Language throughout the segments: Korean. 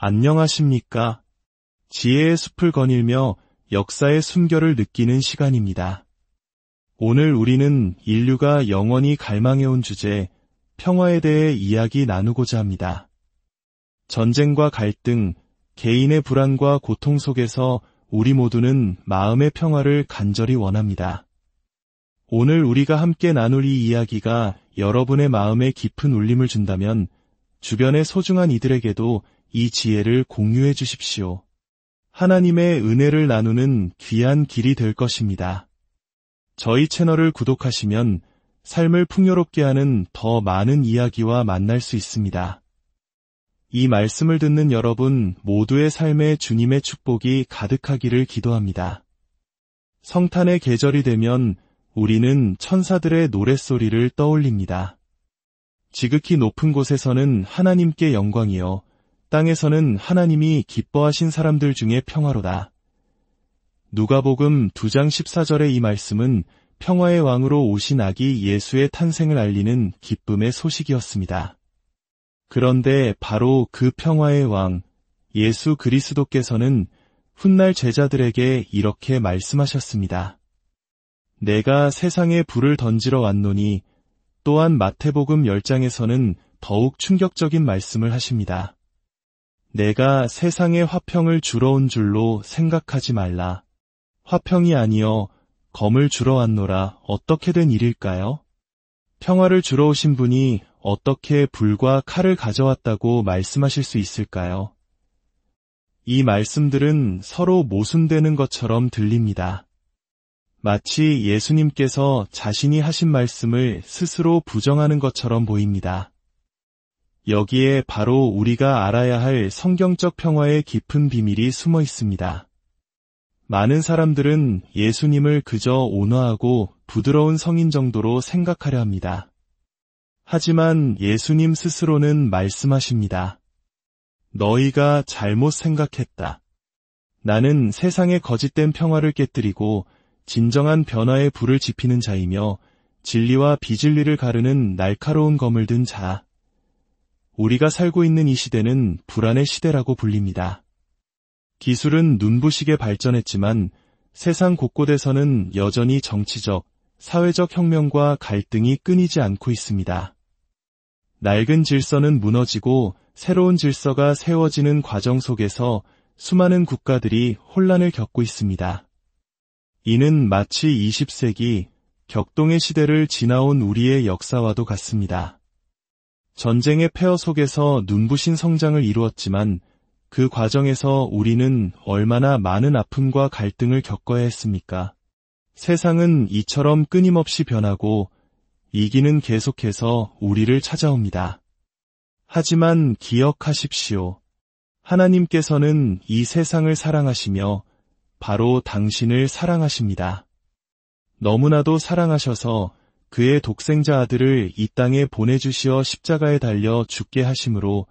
안녕하십니까? 지혜의 숲을 거닐며 역사의 숨결을 느끼는 시간입니다. 오늘 우리는 인류가 영원히 갈망해온 주제, 평화에 대해 이야기 나누고자 합니다. 전쟁과 갈등, 개인의 불안과 고통 속에서 우리 모두는 마음의 평화를 간절히 원합니다. 오늘 우리가 함께 나눌 이 이야기가 여러분의 마음에 깊은 울림을 준다면 주변의 소중한 이들에게도 이 지혜를 공유해 주십시오. 하나님의 은혜를 나누는 귀한 길이 될 것입니다. 저희 채널을 구독하시면 삶을 풍요롭게 하는 더 많은 이야기와 만날 수 있습니다. 이 말씀을 듣는 여러분 모두의 삶에 주님의 축복이 가득하기를 기도합니다. 성탄의 계절이 되면 우리는 천사들의 노랫소리를 떠올립니다. 지극히 높은 곳에서는 하나님께 영광이요, 땅에서는 하나님이 기뻐하신 사람들 중에 평화로다. 누가복음 2장 14절의 이 말씀은 평화의 왕으로 오신 아기 예수의 탄생을 알리는 기쁨의 소식이었습니다. 그런데 바로 그 평화의 왕, 예수 그리스도께서는 훗날 제자들에게 이렇게 말씀하셨습니다. 내가 세상에 불을 던지러 왔노니, 또한 마태복음 10장에서는 더욱 충격적인 말씀을 하십니다. 내가 세상에 화평을 주러 온 줄로 생각하지 말라. 화평이 아니여 검을 주러 왔노라. 어떻게 된 일일까요? 평화를 주러 오신 분이 어떻게 불과 칼을 가져왔다고 말씀하실 수 있을까요? 이 말씀들은 서로 모순되는 것처럼 들립니다. 마치 예수님께서 자신이 하신 말씀을 스스로 부정하는 것처럼 보입니다. 여기에 바로 우리가 알아야 할 성경적 평화의 깊은 비밀이 숨어 있습니다. 많은 사람들은 예수님을 그저 온화하고 부드러운 성인 정도로 생각하려 합니다. 하지만 예수님 스스로는 말씀하십니다. 너희가 잘못 생각했다. 나는 세상의 거짓된 평화를 깨뜨리고 진정한 변화의 불을 지피는 자이며 진리와 비진리를 가르는 날카로운 검을 든 자. 우리가 살고 있는 이 시대는 불안의 시대라고 불립니다. 기술은 눈부시게 발전했지만 세상 곳곳에서는 여전히 정치적, 사회적 혁명과 갈등이 끊이지 않고 있습니다. 낡은 질서는 무너지고 새로운 질서가 세워지는 과정 속에서 수많은 국가들이 혼란을 겪고 있습니다. 이는 마치 20세기 격동의 시대를 지나온 우리의 역사와도 같습니다. 전쟁의 폐허 속에서 눈부신 성장을 이루었지만 그 과정에서 우리는 얼마나 많은 아픔과 갈등을 겪어야 했습니까? 세상은 이처럼 끊임없이 변하고 이기는 계속해서 우리를 찾아옵니다. 하지만 기억하십시오. 하나님께서는 이 세상을 사랑하시며 바로 당신을 사랑하십니다. 너무나도 사랑하셔서 그의 독생자 아들을 이 땅에 보내주시어 십자가에 달려 죽게 하심으로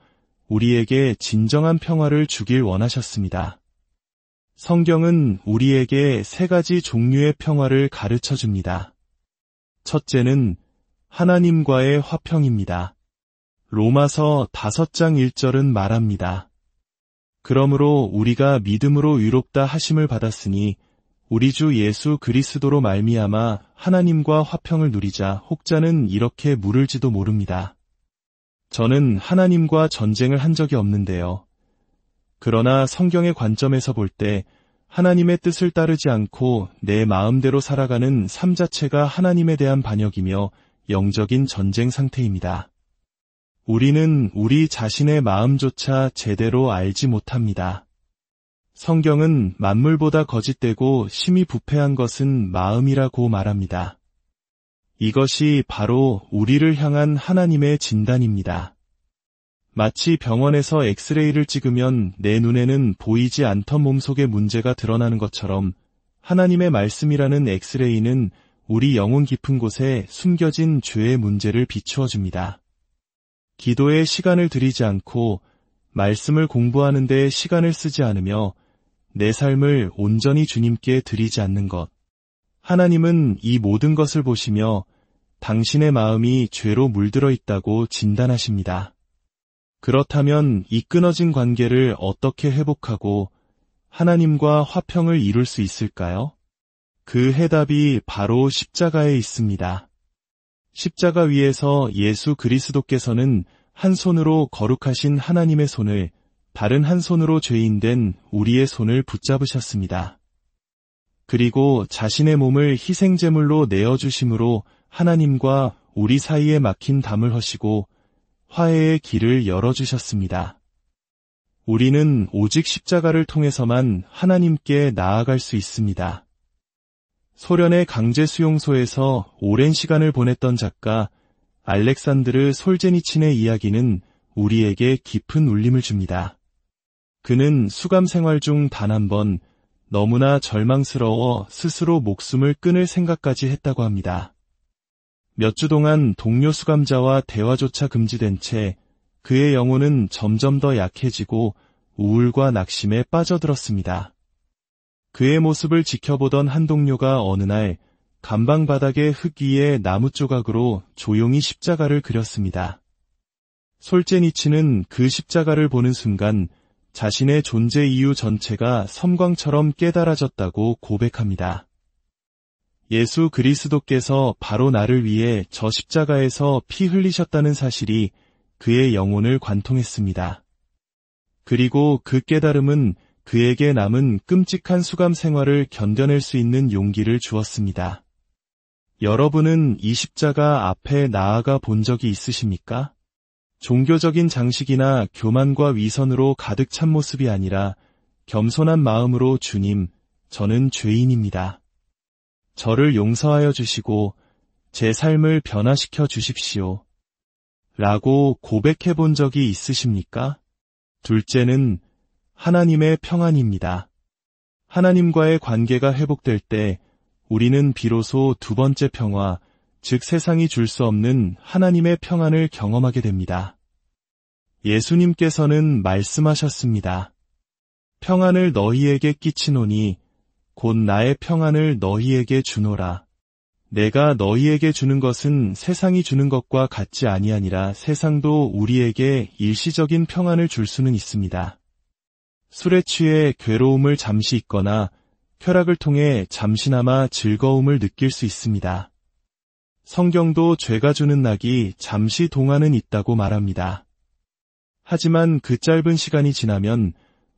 우리에게 진정한 평화를 주길 원하셨습니다. 성경은 우리에게 세 가지 종류의 평화를 가르쳐 줍니다. 첫째는 하나님과의 화평입니다. 로마서 5장 1절은 말합니다. 그러므로 우리가 믿음으로 의롭다 하심을 받았으니 우리 주 예수 그리스도로 말미암아 하나님과 화평을 누리자. 혹자는 이렇게 물을지도 모릅니다. 저는 하나님과 전쟁을 한 적이 없는데요. 그러나 성경의 관점에서 볼 때 하나님의 뜻을 따르지 않고 내 마음대로 살아가는 삶 자체가 하나님에 대한 반역이며 영적인 전쟁 상태입니다. 우리는 우리 자신의 마음조차 제대로 알지 못합니다. 성경은 만물보다 거짓되고 심히 부패한 것은 마음이라고 말합니다. 이것이 바로 우리를 향한 하나님의 진단입니다. 마치 병원에서 엑스레이를 찍으면 내 눈에는 보이지 않던 몸속의 문제가 드러나는 것처럼 하나님의 말씀이라는 엑스레이는 우리 영혼 깊은 곳에 숨겨진 죄의 문제를 비추어 줍니다. 기도에 시간을 들이지 않고 말씀을 공부하는 데 시간을 쓰지 않으며 내 삶을 온전히 주님께 드리지 않는 것. 하나님은 이 모든 것을 보시며 당신의 마음이 죄로 물들어 있다고 진단하십니다. 그렇다면 이 끊어진 관계를 어떻게 회복하고 하나님과 화평을 이룰 수 있을까요? 그 해답이 바로 십자가에 있습니다. 십자가 위에서 예수 그리스도께서는 한 손으로 거룩하신 하나님의 손을, 다른 한 손으로 죄인된 우리의 손을 붙잡으셨습니다. 그리고 자신의 몸을 희생제물로 내어주심으로 하나님과 우리 사이에 막힌 담을 허시고 화해의 길을 열어주셨습니다. 우리는 오직 십자가를 통해서만 하나님께 나아갈 수 있습니다. 소련의 강제 수용소에서 오랜 시간을 보냈던 작가 알렉산드르 솔제니친의 이야기는 우리에게 깊은 울림을 줍니다. 그는 수감 생활 중 단 한 번 너무나 절망스러워 스스로 목숨을 끊을 생각까지 했다고 합니다. 몇 주 동안 동료 수감자와 대화조차 금지된 채 그의 영혼은 점점 더 약해지고 우울과 낙심에 빠져들었습니다. 그의 모습을 지켜보던 한 동료가 어느 날 감방 바닥의 흙 위에 나무 조각으로 조용히 십자가를 그렸습니다. 솔제니치는 그 십자가를 보는 순간 자신의 존재 이유 전체가 섬광처럼 깨달아졌다고 고백합니다. 예수 그리스도께서 바로 나를 위해 저 십자가에서 피 흘리셨다는 사실이 그의 영혼을 관통했습니다. 그리고 그 깨달음은 그에게 남은 끔찍한 수감 생활을 견뎌낼 수 있는 용기를 주었습니다. 여러분은 이 십자가 앞에 나아가 본 적이 있으십니까? 종교적인 장식이나 교만과 위선으로 가득 찬 모습이 아니라 겸손한 마음으로 주님, 저는 죄인입니다. 저를 용서하여 주시고 제 삶을 변화시켜 주십시오. 라고 고백해 본 적이 있으십니까? 둘째는 하나님의 평안입니다. 하나님과의 관계가 회복될 때 우리는 비로소 두 번째 평화, 즉 세상이 줄 수 없는 하나님의 평안을 경험하게 됩니다. 예수님께서는 말씀하셨습니다. 평안을 너희에게 끼치노니 곧 나의 평안을 너희에게 주노라. 내가 너희에게 주는 것은 세상이 주는 것과 같지 아니하니라. 세상도 우리에게 일시적인 평안을 줄 수는 있습니다. 술에 취해 괴로움을 잠시 잊거나 쾌락을 통해 잠시나마 즐거움을 느낄 수 있습니다. 성경도 죄가 주는 낙이 잠시 동안은 있다고 말합니다. 하지만 그 짧은 시간이 지나면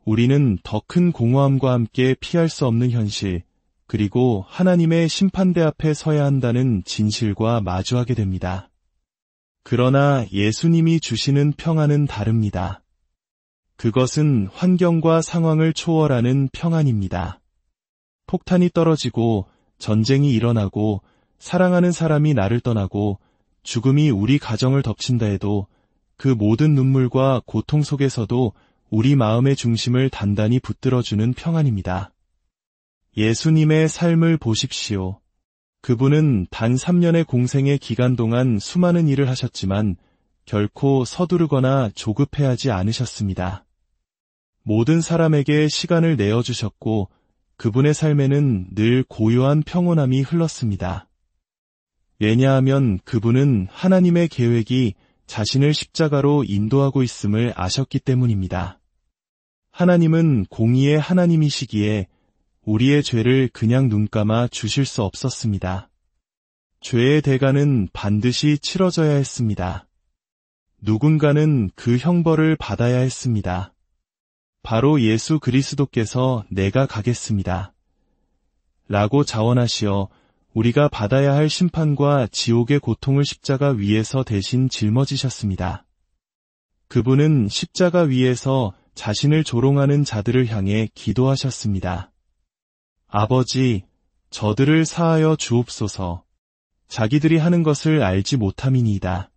우리는 더 큰 공허함과 함께 피할 수 없는 현실, 그리고 하나님의 심판대 앞에 서야 한다는 진실과 마주하게 됩니다. 그러나 예수님이 주시는 평안은 다릅니다. 그것은 환경과 상황을 초월하는 평안입니다. 폭탄이 떨어지고 전쟁이 일어나고 사랑하는 사람이 나를 떠나고 죽음이 우리 가정을 덮친다 해도 그 모든 눈물과 고통 속에서도 우리 마음의 중심을 단단히 붙들어주는 평안입니다. 예수님의 삶을 보십시오. 그분은 단 3년의 공생의 기간 동안 수많은 일을 하셨지만 결코 서두르거나 조급해하지 않으셨습니다. 모든 사람에게 시간을 내어주셨고 그분의 삶에는 늘 고요한 평온함이 흘렀습니다. 왜냐하면 그분은 하나님의 계획이 자신을 십자가로 인도하고 있음을 아셨기 때문입니다. 하나님은 공의의 하나님이시기에 우리의 죄를 그냥 눈감아 주실 수 없었습니다. 죄의 대가는 반드시 치러져야 했습니다. 누군가는 그 형벌을 받아야 했습니다. 바로 예수 그리스도께서 내가 가겠습니다. 라고 자원하시어 우리가 받아야 할 심판과 지옥의 고통을 십자가 위에서 대신 짊어지셨습니다. 그분은 십자가 위에서 자신을 조롱하는 자들을 향해 기도하셨습니다. 아버지, 저들을 사하여 주옵소서. 자기들이 하는 것을 알지 못함이니이다.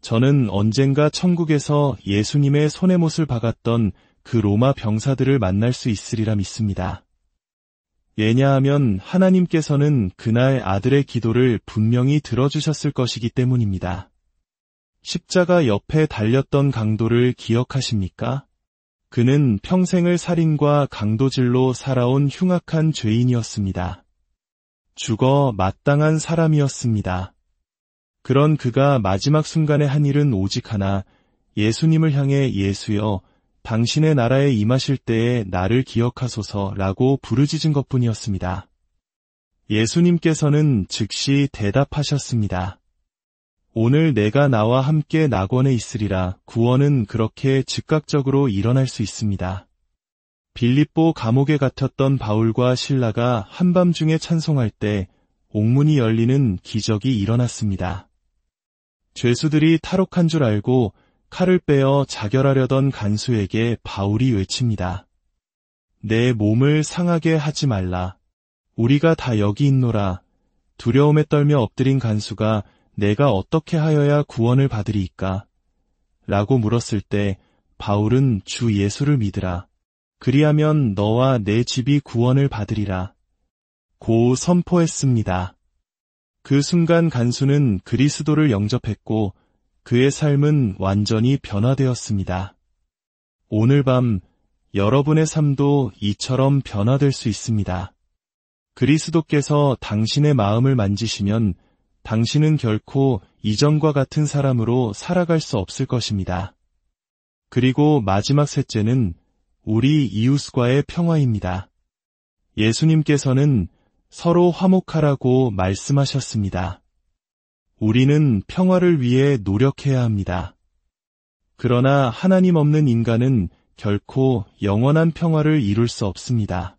저는 언젠가 천국에서 예수님의 손에 못을 박았던 그 로마 병사들을 만날 수 있으리라 믿습니다. 왜냐하면 하나님께서는 그날 아들의 기도를 분명히 들어주셨을 것이기 때문입니다. 십자가 옆에 달렸던 강도를 기억하십니까? 그는 평생을 살인과 강도질로 살아온 흉악한 죄인이었습니다. 죽어 마땅한 사람이었습니다. 그런 그가 마지막 순간에 한 일은 오직 하나, 예수님을 향해 예수여, 당신의 나라에 임하실 때에 나를 기억하소서라고 부르짖은 것뿐이었습니다. 예수님께서는 즉시 대답하셨습니다. 오늘 내가 나와 함께 낙원에 있으리라. 구원은 그렇게 즉각적으로 일어날 수 있습니다. 빌립보 감옥에 갇혔던 바울과 실라가 한밤중에 찬송할 때 옥문이 열리는 기적이 일어났습니다. 죄수들이 탈옥한 줄 알고 칼을 빼어 자결하려던 간수에게 바울이 외칩니다. 내 몸을 상하게 하지 말라. 우리가 다 여기 있노라. 두려움에 떨며 엎드린 간수가 내가 어떻게 하여야 구원을 받으리이까? 라고 물었을 때 바울은 주 예수를 믿으라. 그리하면 너와 내 집이 구원을 받으리라. 고 선포했습니다. 그 순간 간수는 그리스도를 영접했고 그의 삶은 완전히 변화되었습니다. 오늘 밤 여러분의 삶도 이처럼 변화될 수 있습니다. 그리스도께서 당신의 마음을 만지시면 당신은 결코 이전과 같은 사람으로 살아갈 수 없을 것입니다. 그리고 마지막 셋째는 우리 이웃과의 평화입니다. 예수님께서는 서로 화목하라고 말씀하셨습니다. 우리는 평화를 위해 노력해야 합니다. 그러나 하나님 없는 인간은 결코 영원한 평화를 이룰 수 없습니다.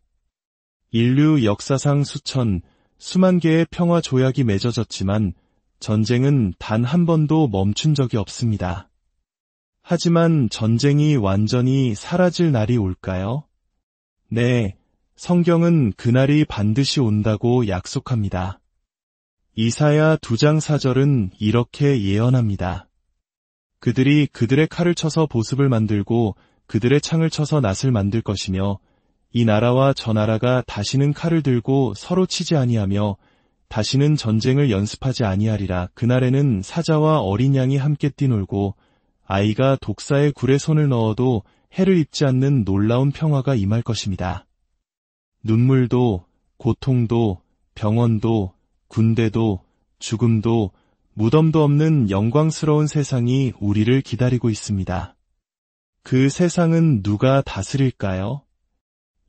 인류 역사상 수만 개의 평화 조약이 맺어졌지만 전쟁은 단 한 번도 멈춘 적이 없습니다. 하지만 전쟁이 완전히 사라질 날이 올까요? 네, 성경은 그날이 반드시 온다고 약속합니다. 이사야 2장 4절은 이렇게 예언합니다. 그들이 그들의 칼을 쳐서 보습을 만들고 그들의 창을 쳐서 낫을 만들 것이며 이 나라와 저 나라가 다시는 칼을 들고 서로 치지 아니하며 다시는 전쟁을 연습하지 아니하리라. 그날에는 사자와 어린 양이 함께 뛰놀고 아이가 독사의 굴에 손을 넣어도 해를 입지 않는 놀라운 평화가 임할 것입니다. 눈물도, 고통도, 병원도, 군대도, 죽음도, 무덤도 없는 영광스러운 세상이 우리를 기다리고 있습니다. 그 세상은 누가 다스릴까요?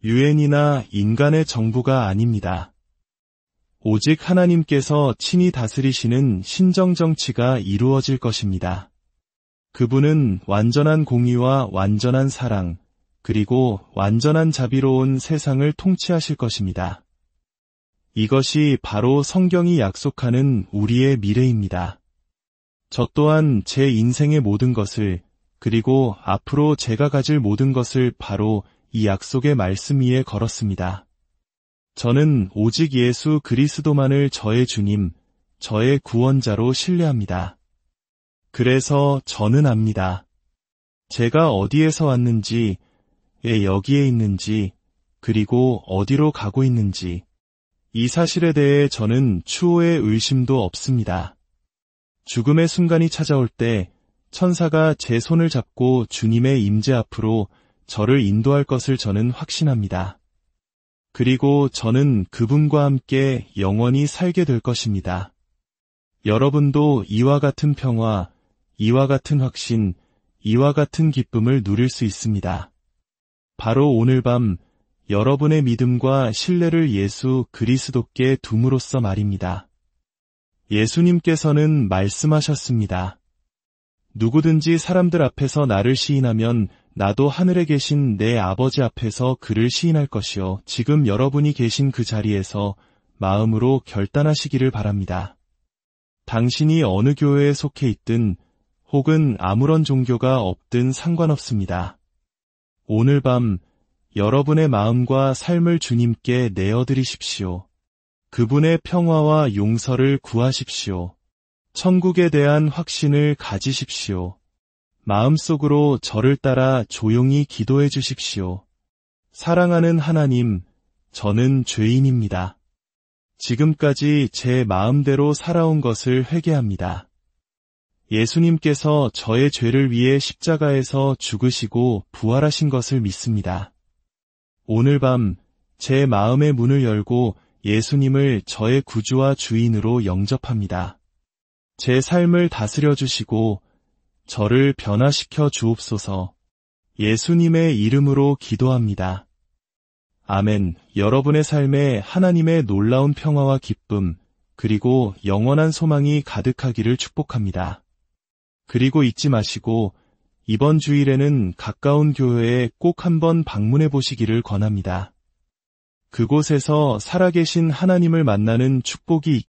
유엔이나 인간의 정부가 아닙니다. 오직 하나님께서 친히 다스리시는 신정정치가 이루어질 것입니다. 그분은 완전한 공의와 완전한 사랑, 그리고 완전한 자비로운 세상을 통치하실 것입니다. 이것이 바로 성경이 약속하는 우리의 미래입니다. 저 또한 제 인생의 모든 것을, 그리고 앞으로 제가 가질 모든 것을 바로 이 약속의 말씀 위에 걸었습니다. 저는 오직 예수 그리스도만을 저의 주님, 저의 구원자로 신뢰합니다. 그래서 저는 압니다. 제가 어디에서 왔는지, 왜 여기에 있는지, 그리고 어디로 가고 있는지, 이 사실에 대해 저는 추호의 의심도 없습니다. 죽음의 순간이 찾아올 때 천사가 제 손을 잡고 주님의 임재 앞으로 저를 인도할 것을 저는 확신합니다. 그리고 저는 그분과 함께 영원히 살게 될 것입니다. 여러분도 이와 같은 평화, 이와 같은 확신, 이와 같은 기쁨을 누릴 수 있습니다. 바로 오늘 밤 여러분의 믿음과 신뢰를 예수 그리스도께 둠으로써 말입니다. 예수님께서는 말씀하셨습니다. 누구든지 사람들 앞에서 나를 시인하면 나도 하늘에 계신 내 아버지 앞에서 그를 시인할 것이요. 지금 여러분이 계신 그 자리에서 마음으로 결단하시기를 바랍니다. 당신이 어느 교회에 속해 있든 혹은 아무런 종교가 없든 상관없습니다. 오늘 밤 여러분의 마음과 삶을 주님께 내어드리십시오. 그분의 평화와 용서를 구하십시오. 천국에 대한 확신을 가지십시오. 마음속으로 저를 따라 조용히 기도해 주십시오. 사랑하는 하나님, 저는 죄인입니다. 지금까지 제 마음대로 살아온 것을 회개합니다. 예수님께서 저의 죄를 위해 십자가에서 죽으시고 부활하신 것을 믿습니다. 오늘 밤 제 마음의 문을 열고 예수님을 저의 구주와 주인으로 영접합니다. 제 삶을 다스려 주시고 저를 변화시켜 주옵소서. 예수님의 이름으로 기도합니다. 아멘. 여러분의 삶에 하나님의 놀라운 평화와 기쁨, 그리고 영원한 소망이 가득하기를 축복합니다. 그리고 잊지 마시고 이번 주일에는 가까운 교회에 꼭 한번 방문해 보시기를 권합니다. 그곳에서 살아계신 하나님을 만나는 축복이